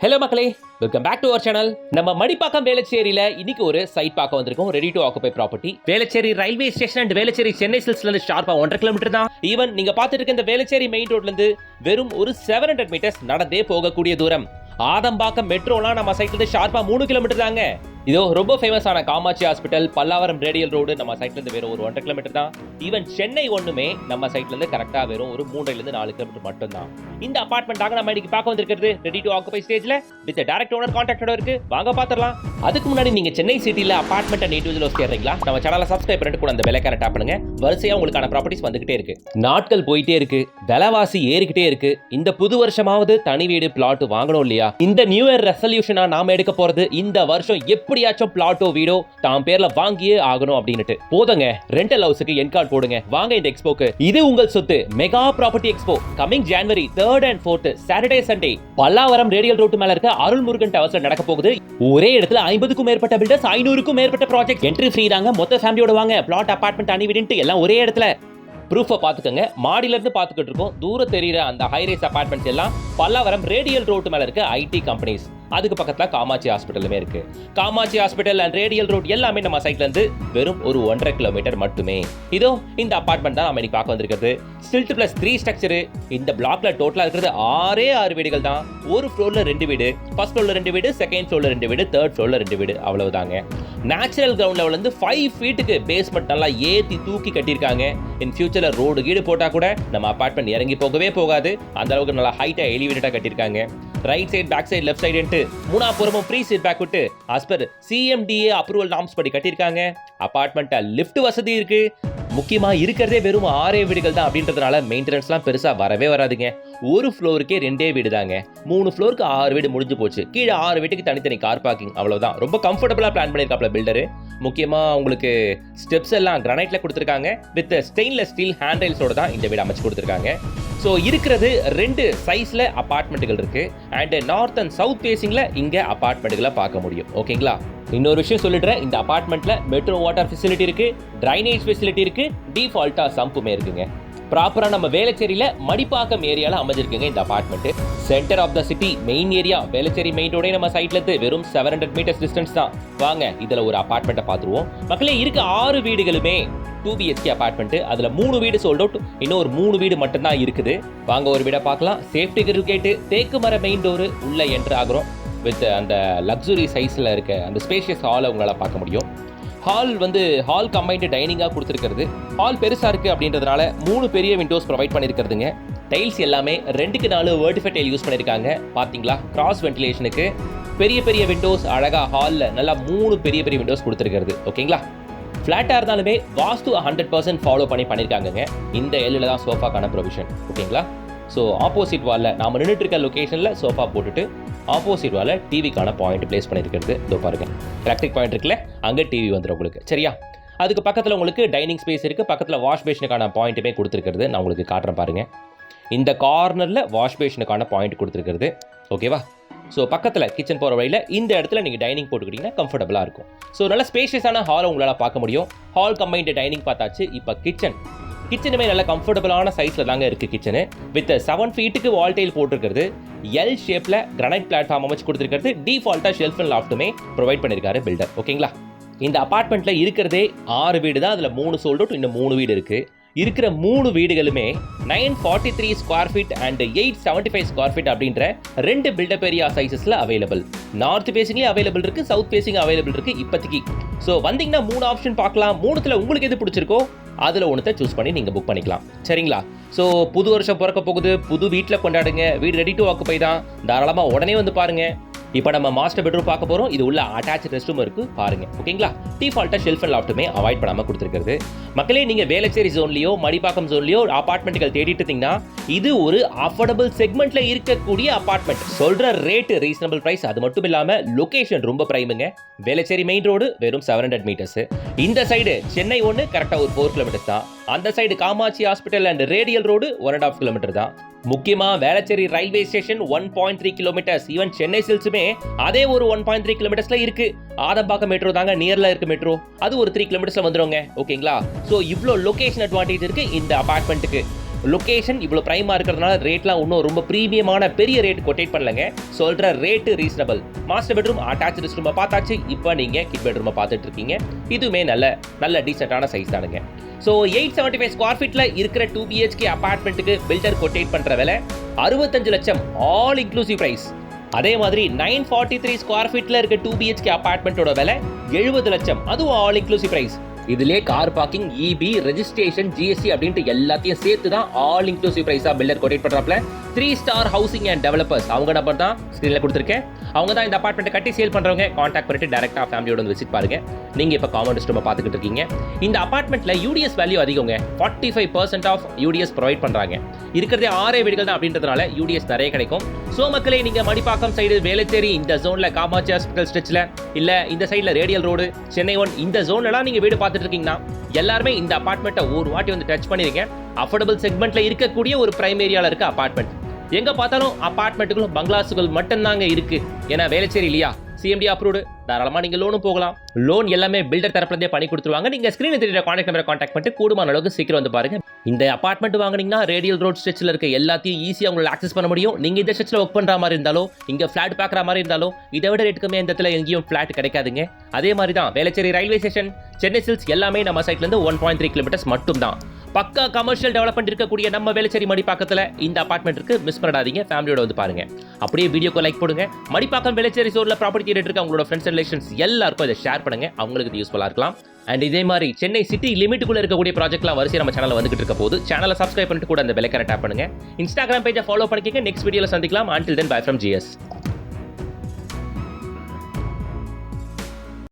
Hello மக்களே, welcome back to our channel. நம்ம மடிப்பாக்கம் வேளச்சேரியில இன்னைக்கு ஒரு சைட் பார்க்க வந்திருக்கோம். Ready to occupy property. Velachery railway station and Velachery Chennai சில்ஸ்ல இருந்து ஷார்ப்பா 1.5 கிலோமீட்டர் தான். ஈவன் நீங்க பார்த்துட்டு இருக்க இந்த வேளச்சேரி மெயின் ரோட்ல இருந்து வெறும் ஒரு 700 மீட்டர்ஸ் நடந்தே போகக்கூடிய தூரம். ஆதம்பாக்கம் மெட்ரோலாம் நம்ம சைட்ல இருந்து ஷார்ப்பா 3 கிலோமீட்டர் தாங்க. இதோ ரொம்ப ஃபேமஸான Kamakshi hospital, Pallavaram radial road நம்ம சைட்ல இருந்து வெறும் ஒரு 1.5 கிலோமீட்டர் தான். ஈவன் சென்னை ஒண்ணுமே நம்ம சைட்ல இருந்து கரெக்டா வெறும் ஒரு 3 ல 4 கிலோமீட்டர் மட்டும் தான். இந்த அபார்ட்மெண்டாக நம்ம இன்னைக்கு பார்க்க வந்திருக்கிறது ரெடி டு ஆக்குபை ஸ்டேஜ்ல வித் டைரக்ட் ஓனர் கான்டாக்டோட இருக்கு. வாங்க பாத்துறலாம். அதுக்கு முன்னாடி நீங்க சென்னை சிட்டில அபார்ட்மெண்ட் அண்ட் இண்டிவிஜுவல் தேடுறீங்களா? நம்ம சேனலை சப்ஸ்கிரைப் பண்ணிட்டு கூட அந்த பெல் ஐகானை டாப் பண்ணுங்க. வரிசையா உங்களுக்கான ப்ராப்பர்ட்டிஸ் வந்துகிட்டே இருக்கு. நாட்கள் போயிட்டே இருக்கு, விலைவாசி ஏறிக்கிட்டே இருக்கு. இந்த புது வருஷமாவது தனி வீடு பிளாட் வாங்கணும் இல்லையா? இந்த நியூ இயர் ரெசல்யூஷனா நாம எடுக்க போறது இந்த வருஷம் எப்படியாச்சும் பிளாட்டோ வீடோ தாம் பேர்ல வாங்கியே ஆகணும் அப்படின்னுட்டு. போதுங்க, ரெண்டல் ஹவுஸுக்கு என்கார்ட் போடுங்க. வாங்க இந்த எக்ஸ்போக்கு. இது உங்கள் சொத்து mega property expo coming January 3rd and 4th Saturday Sunday Pallavaram radial road மேல இருக்க அருள்முருகன் டவர்ஸ்ல நடக்க போகுது. ஒரே இடத்துல 50க்கும் மேற்பட்ட பில்டர்ஸ், 500க்கும் மேற்பட்ட ப்ராஜெக்ட். என்ட்ரி ஃப்ரீ தாங்க. மொத்த ஃபேமிலியோட வாங்க. பிளாட், அபார்ட்மெண்ட், தனி வீடுன்ட்டு எல்லாம் ஒரே இடத்துல. ப்ரூஃபை பார்த்துக்கங்க. மாடியில இருந்து பார்த்துக்கிட்டு இருக்கோம். தூரம் தெரியுற அந்த ஹைரேஸ் அபார்ட்மெண்ட்ஸ் எல்லாம் பல்லாவரம் ரேடியல் ரோட் மேல இருக்க ஐடி கம்பெனிஸ். அதுக்கு பக்கத்துல காமாட்சி ஹாஸ்பிட்டலுமே இருக்கு. Kamakshi hospital and radial road எல்லாமே நம்ம சைட்ல இருந்து வெறும் ஒரு 1.5 கிலோமீட்டர் மட்டுமே. இதோ இந்த அபார்ட்மெண்ட் தான் நம்ம இன்னைக்கு பார்க்க வந்திருக்கிறது. ஸ்டில்ட் பிளஸ் 3 ஸ்ட்ரக்சர். இந்த பிளாக்ல டோட்டலா இருக்கிறது 6 வீடுகள் தான். ஒரு ஃப்ளோர்ல 2 வீடு, ஃபர்ஸ்ட் ஃப்ளோர்ல 2 வீடு, செகண்ட் ஃப்ளோர்ல 2 வீடு, தேர்ட் ஃப்ளோர்ல 2 வீடு, அவ்வளவுதாங்க. நேச்சுரல் கிரவுண்ட் லெவல்ல இருந்து 5 ஃபீட்டுக்கு பேஸ்மெண்ட் நல்லா ஏத்தி தூக்கி கட்டியிருக்காங்க. இன் ஃபியூச்சர்ல ரோடு கீடு போட்டா கூட நம்ம அபார்ட்மெண்ட் இறங்கி போகவே போகாது. அந்த அளவுக்கு நல்லா ஹைட்டா எலிவேட்டடா கட்டியிருக்காங்க. Right side, back side, left side மூணாபுறமும் ஃப்ரீ சீட் பேக் விட்டு as per CMDA approval norms படி கட்டியிருக்காங்க. அபார்ட்மெண்ட்ல லிஃப்ட் வசதி இருக்கு. முக்கியமா இருக்கிறதே வெறும் 6 வீடுகள் தான் அப்படின்றதுனால மெயின்டெனன்ஸ்லாம் பெருசா வரவே வராதுங்க. ஒரு ஃப்ளோருக்கே 2 வீடு தாங்க. 3 ஃப்ளோருக்கு 6 வீடு முடிஞ்சு போச்சு. கீழே 6 வீட்டுக்கு தனித்தனி கார் பார்க்கிங், அவ்வளவுதான். ரொம்ப கம்ஃபர்டபுளா பிளான் பண்ணியிருக்காப்ல பில்டரு. முக்கியமா உங்களுக்கு ஸ்டெப்ஸ் எல்லாம் கிரானைட்ல கொடுத்துருக்காங்க. வித் ஸ்டெயின்லெஸ் ஸ்டீல் ஹேண்ட் ரைல்ஸோட தான் இந்த வீடு அமைச்சு கொடுத்துருக்காங்க. ஸோ இருக்கிறது 2 சைஸ்ல அபார்ட்மெண்ட்டுகள் இருக்கு. அண்ட் நார்த் அண்ட் சவுத் பேசிங்ல இங்க அபார்ட்மெண்ட்டுகளை பார்க்க முடியும். ஓகேங்களா? இன்னொரு விஷயம் சொல்லிடுறேன். இந்த அபார்ட்மெண்ட்ல மெட்ரோ வாட்டர் ஃபெசிலிட்டி இருக்கு, டிரைனேஜ் ஃபெசிலிட்டி இருக்கு, டிஃபால்ட்டா சம்புமே இருக்குங்க. ப்ராப்பரா நம்ம வேளச்சேரியில மடிப்பாக்கம் ஏரியால அமைஞ்சிருக்குங்க இந்த apartment. Centre of the city, main area. Velachery main ரோடே நம்ம சைட்ல இருந்து வெறும் 700 மீட்டர்ஸ் டிஸ்டன்ஸ் தான். வாங்க இதுல ஒரு அபார்ட்மெண்ட்டை பார்த்துருவோம். மக்களே, இருக்க 6 வீடுகளுமே 2 BHK அபார்ட்மெண்ட். அதுல 3 வீடு சோல்ட் அவுட், இன்னும் ஒரு 3 வீடு மட்டும் தான் இருக்குது. வாங்க ஒரு வீடை பார்க்கலாம். சேஃப்டி கேட்டு, தேக்கு மர மெயின் டோர், உள்ள என்டர் ஆகிறோம். வித் அந்த லக்ஸுரி சைஸ்ல இருக்க அந்த ஸ்பேஷியஸ் ஹாலை உங்களால் பார்க்க முடியும். ஹால் கம்பைன்டு டைனிங்காக கொடுத்துருக்கிறது. ஹால் பெருசாக இருக்குது அப்படின்றதுனால 3 பெரிய விண்டோஸ் ப்ரொவைட் பண்ணியிருக்கிறதுங்க. டைல்ஸ் எல்லாமே 2க்கு 4 வெர்டிஃபை டைல் யூஸ் பண்ணியிருக்காங்க. பார்த்தீங்களா? கிராஸ் வென்டிலேஷனுக்கு பெரிய பெரிய விண்டோஸ். அழகாக ஹாலில் நல்லா 3 பெரிய பெரிய விண்டோஸ் கொடுத்துருக்கிறது. ஓகேங்களா? ஃப்ளாட்டாக இருந்தாலுமே வாஸ்து 100% ஃபாலோ பண்ணியிருக்காங்க. இந்த எல்லில் தான் சோஃபாக்கான ப்ரொவிஷன். ஓகேங்களா? ஸோ ஆப்போசிட் வாலில் நாம் நின்றுட்டு இருக்க லொக்கேஷனில் சோஃபா போட்டுட்டு ஆப்போசிட் வாலில் டிவிக்கான பாயிண்ட் பிளேஸ் பண்ணியிருக்கிறது. இதோ பாருங்க, எலக்ட்ரிக் பாயிண்ட் இருக்குல்ல, அங்கே டிவி வந்துடும் உங்களுக்கு. சரியா? அதுக்கு பக்கத்தில் உங்களுக்கு டைனிங் ஸ்பேஸ் இருக்குது. பக்கத்தில் வாஷ் பேஷனுக்கான பாயிண்ட்டுமே கொடுத்துருக்கிறது. நான் உங்களுக்கு காட்டுறேன் பாருங்க. இந்த கார்னரில் வாஷ் பேஷனுக்கான பாயிண்ட் கொடுத்துருக்கிறது. ஓகேவா? ஸோ பக்கத்தில் கிச்சன் போகிற வழியில் இந்த இடத்துல நீங்கள் டைனிங் போட்டுக்கிட்டிங்கன்னா கம்ஃபர்டபுளாக இருக்கும். ஸோ நல்ல ஸ்பேஷியஸான ஹாலை உங்களால் பார்க்க முடியும். ஹால் கம்பைன்டு டைனிங் பார்த்தாச்சு. இப்போ கிச்சனுமே நல்ல கம்ஃபர்டபுளான சைஸில் தாங்க இருக்குது. கிச்சனு வித் 7 ஃபீட்டுக்கு வால் டைல் போட்டிருக்கிறது. எல் ஷேப்பில் கிரானைட் பிளாட்ஃபார்ம் அமைச்சு கொடுத்துருக்கிறது. டிஃபால்ட்டாக ஷெல்ஃப் அண்ட் லாஃப்ட்டுமே ப்ரொவைட் பண்ணியிருக்காரு பில்டர். ஓகேங்களா? இந்த அபார்ட்மெண்ட்டில் இருக்கிறதே 6 வீடு தான். அதில் 3 சோல்ட் அவுட், இன்னும் 3 வீடு இருக்குது. இருக்கிற 3 வீடுகளுமே 943 square feet and 875 square feet அப்படின்ற 2 பில்டப் ஏரியா சைஸஸ்ல அவைலபிள். நார்த் பேசிங்லேயே அவைலபிள் இருக்கு, சவுத் பேசிங் அவைலபிள் இருக்கு இப்போதைக்கு. ஸோ வந்தீங்கன்னா 3 ஆப்ஷன் பார்க்கலாம். 3த்துல உங்களுக்கு எது பிடிச்சிருக்கோ அதில் ஒன்றத்தை சூஸ் பண்ணி நீங்கள் புக் பண்ணிக்கலாம். சரிங்களா? ஸோ புது வருஷம் பிறக்க போகுது, புது வீட்டில் கொண்டாடுங்க. வீடு ரெடி டு ஆக்குபை தான். தாராளமாக உடனே வந்து பாருங்க. இப்போ நம்ம மாஸ்டர் பெட்ரூம் பார்க்க போகிறோம். இது உள்ள அட்டாச் ரெஸ்ட் ரூம் இருக்குது பாருங்க. ஓகேங்களா? டிஃபால்ட்டாக ஷெல்ஃப் அண்ட் லாஃப்ட்டுமே அவாய்ட் பண்ணாமல் கொடுத்துருக்கிறது. மக்களே, நீங்கள் வேளச்சேரி ஜோன்லையோ மடிப்பாக்கம் ஜோன்லையோ அபார்ட்மெண்ட்டுகள் தேடிட்டு இருந்தீங்கன்னா இது ஒரு அஃபோர்டபுள் செக்மெண்ட்ல இருக்கக்கூடிய அபார்ட்மெண்ட். சொல்ற ரேட் ரீசனபிள் பிரைஸ். அது மட்டும் இல்லாமல் லொகேஷன் ரொம்ப பிரைமுங்க. வேளச்சேரி மெயின் ரோடு வெறும் 700 மீட்டர்ஸ். இந்த சைடு சென்னை ஒன்று கரெக்டாக ஒரு 4 கிலோமீட்டர்ஸ் தான். அந்த side Kamakshi hospital and radial road 1.5 kilometre தான். முக்கியமா Velachery railway station 1.3 kilometres. Even Chennai சில்ஸுமே அதே ஒரு 1.3 கிலோமீட்டர்ஸ்ல இருக்கு. ஆதம்பாக்கம் மெட்ரோ தாங்க நியர்ல இருக்கு மெட்ரோ. அது ஒரு 3 கிலோமீட்டர்ஸ்ல வந்துருங்க. ஓகேங்களா? ஸோ இவ்வளோ லொகேஷன் அட்வான்டேஜ் இருக்கு இந்த அபார்ட்மெண்ட்டுக்கு. லொகேஷன் இவ்வளோ ப்ரைமாக இருக்கிறதுனால ரேட்லாம் இன்னும் ரொம்ப ப்ரீமியமான பெரிய ரேட் கொட்டேட் பண்ணலங்க. சொல்கிற rate reasonable. Master bedroom attach rest ரூமை பார்த்தாச்சு. இப்போ நீங்கள் கிட் பெட்ரூமை பார்த்துட்டு இருக்கீங்க. இதுவுமே நல்ல டீசெண்டான சைஸ் தானுங்க. ஸோ 875 ஸ்கொயர் ஃபீட்டில் இருக்கிற 2 BHK அப்பார்ட்மெண்ட்டுக்கு பில்டர் கொட்டேட் பண்ணுற விலை 65 லட்சம் ஆல் இன்க்ளூசிவ் ப்ரைஸ். அதே மாதிரி 943 ஸ்கொயர் ஃபீட்டில் இருக்க 2 BHK அப்பார்ட்மெண்ட்டோட விலை 70 லட்சம், அதுவும் ஆல் இன்க்ளூசிவ் ப்ரைஸ். இதுலேயே car parking, EB, registration, GST அப்படின்ட்டு எல்லாத்தையும் சேர்த்து தான் ஆல் இன்க்ளூசிவ் ப்ரைஸாக பில்டர் கொட்டேட் பண்ணுறாப்ல 3 ஸ்டார் ஹவுசிங் அண்ட் டெவலப்பர்ஸ். அவங்க நம்பர் தான் ஸ்க்ரீனில் கொடுத்துருக்கேன். அவங்க தான் இந்த அப்பார்ட்மெண்ட்டை கட்டி சேல் பண்ணுறவங்க. கான்டாக்ட் பண்ணிட்டு டேரெக்டாக ஃபேமிலியோட வந்து விசிட் பாருங்க. நீங்கள் இப்போ காமன் ரெஸ்ட் ரூமை பார்த்துக்கிட்டு இருக்கீங்க. இந்த அப்பார்ட்மெண்ட்டில் யூடிஎஸ் வேல்யூ அதிகங்க. 45% ஆஃப் யூடிஎஸ் ப்ரொவைட் பண்ணுறாங்க. இருக்கிறதே 6 வீடுகள் தான் அப்படின்றதுனால யூடிஎஸ் நிறைய கிடைக்கும். ஸோ மக்களே, நீங்கள் மடிப்பாக்கம் சைடு வேளச்சேரி இந்த ஜோனில் காமாட்சி ஹாஸ்பிட்டல் ஸ்ட்ரெச்சில் இல்லை இந்த சைடில் ரேடியல் ரோடு சென்னை 1 இந்த ஜோன்லாம் நீங்கள் வீடு பார்த்துட்டு இருக்கீங்கன்னா எல்லாருமே இந்த அப்பார்ட்மெண்ட்டை ஒரு வாட்டி வந்து டச் பண்ணிருங்க. அஃபோர்டபுள் செக்மெண்ட்ல இருக்கக்கூடிய ஒரு பிரைம் ஏரியாவில் இருக்க அப்பார்ட்மெண்ட். எங்க பார்த்தாலும் அப்பார்ட்மெண்ட்டுகளும் பங்களாஸுகள் மட்டும்தாங்க இருக்கு. ஏன்னா வேளச்சேரி இல்லையா, சிஎம்டி அப்ரூவ்டு, தாராளமாக நீங்கள் லோனும் போகலாம். லோன் எல்லாமே பில்டர் தரப்புலேருந்தே பண்ணி கொடுத்துருவாங்க. நீங்கள் ஸ்க்ரீனில் தெரியுற கான்டாக்ட் நம்பரை கான்டாக்ட் பண்ணிட்டு கூடுமான அளவுக்கு சீக்கிரம் வந்து பாருங்க. இந்த அப்பார்ட்மெண்ட் வாங்கினீங்கன்னா ரேடியல் ரோட் ஸ்ட்ரெச்சில் இருக்க எல்லாத்தையும் ஈஸியாக உங்களை ஆக்சஸ் பண்ண முடியும். நீங்கள் இந்த ஸ்ட்ரெச்சில் ஒர்க் பண்ணுற மாதிரி இருந்தாலும், இங்கே ஃப்ளாட் பார்க்குற மாதிரி இருந்தாலும், இதை விட ரேட் கம்மியாக இந்த இடத்துல எங்கேயும் ஃப்ளாட் கிடைக்காதுங்க. அதே மாதிரி தான் Velachery railway station, Chennai silks எல்லாமே நம்ம சைட்லேருந்து 1.3 கிலோமீட்டர்ஸ் மட்டும் தான். பக்கா கமர்ஷியல் டெவலப்மெண்ட் இருக்கக்கூடிய நம்ம வேளச்சேரி மடிப்பாக்கத்தில் இந்த அப்பார்ட்மெண்ட் இருக்கு. மிஸ் பண்ணாதீங்க, ஃபேமிலியோட வந்து பாருங்க. அப்படியே வீடியோக்கு லைக் போடுங்க. மடிப்பாக்கம் வேளச்சேரி சோர்ல ப்ராப்பர்ட்டி தேடிட்டு இருக்க உங்களோட ஃப்ரெண்ட்ஸ் அண்ட் ரிலேஷன்ஸ் எல்லாருக்கும் இதை ஷேர் பண்ணுங்க. அவங்களுக்கு இது யூஸ்ஃபுல்லாக இருக்கலாம். அண்ட் இதே மாதிரி சென்னை சிட்டி லிமிட்டுக்குள்ள இருக்கக்கூடிய ப்ராஜெக்ட்லாம் வரிசை நம்ம சேனலில் வந்துகிட்டு இருக்க போது சேனலை சப்ஸ்கிரைப் பண்ணிட்டு கூட அந்த பெல் ஐகானை டேப் பண்ணுங்க. இன்ஸ்டாகிராம் பேஜை ஃபாலோ பண்ணிக்கங்க. நெக்ஸ்ட் வீடியோவில் சந்திக்கலாம். Until then, bye from GS.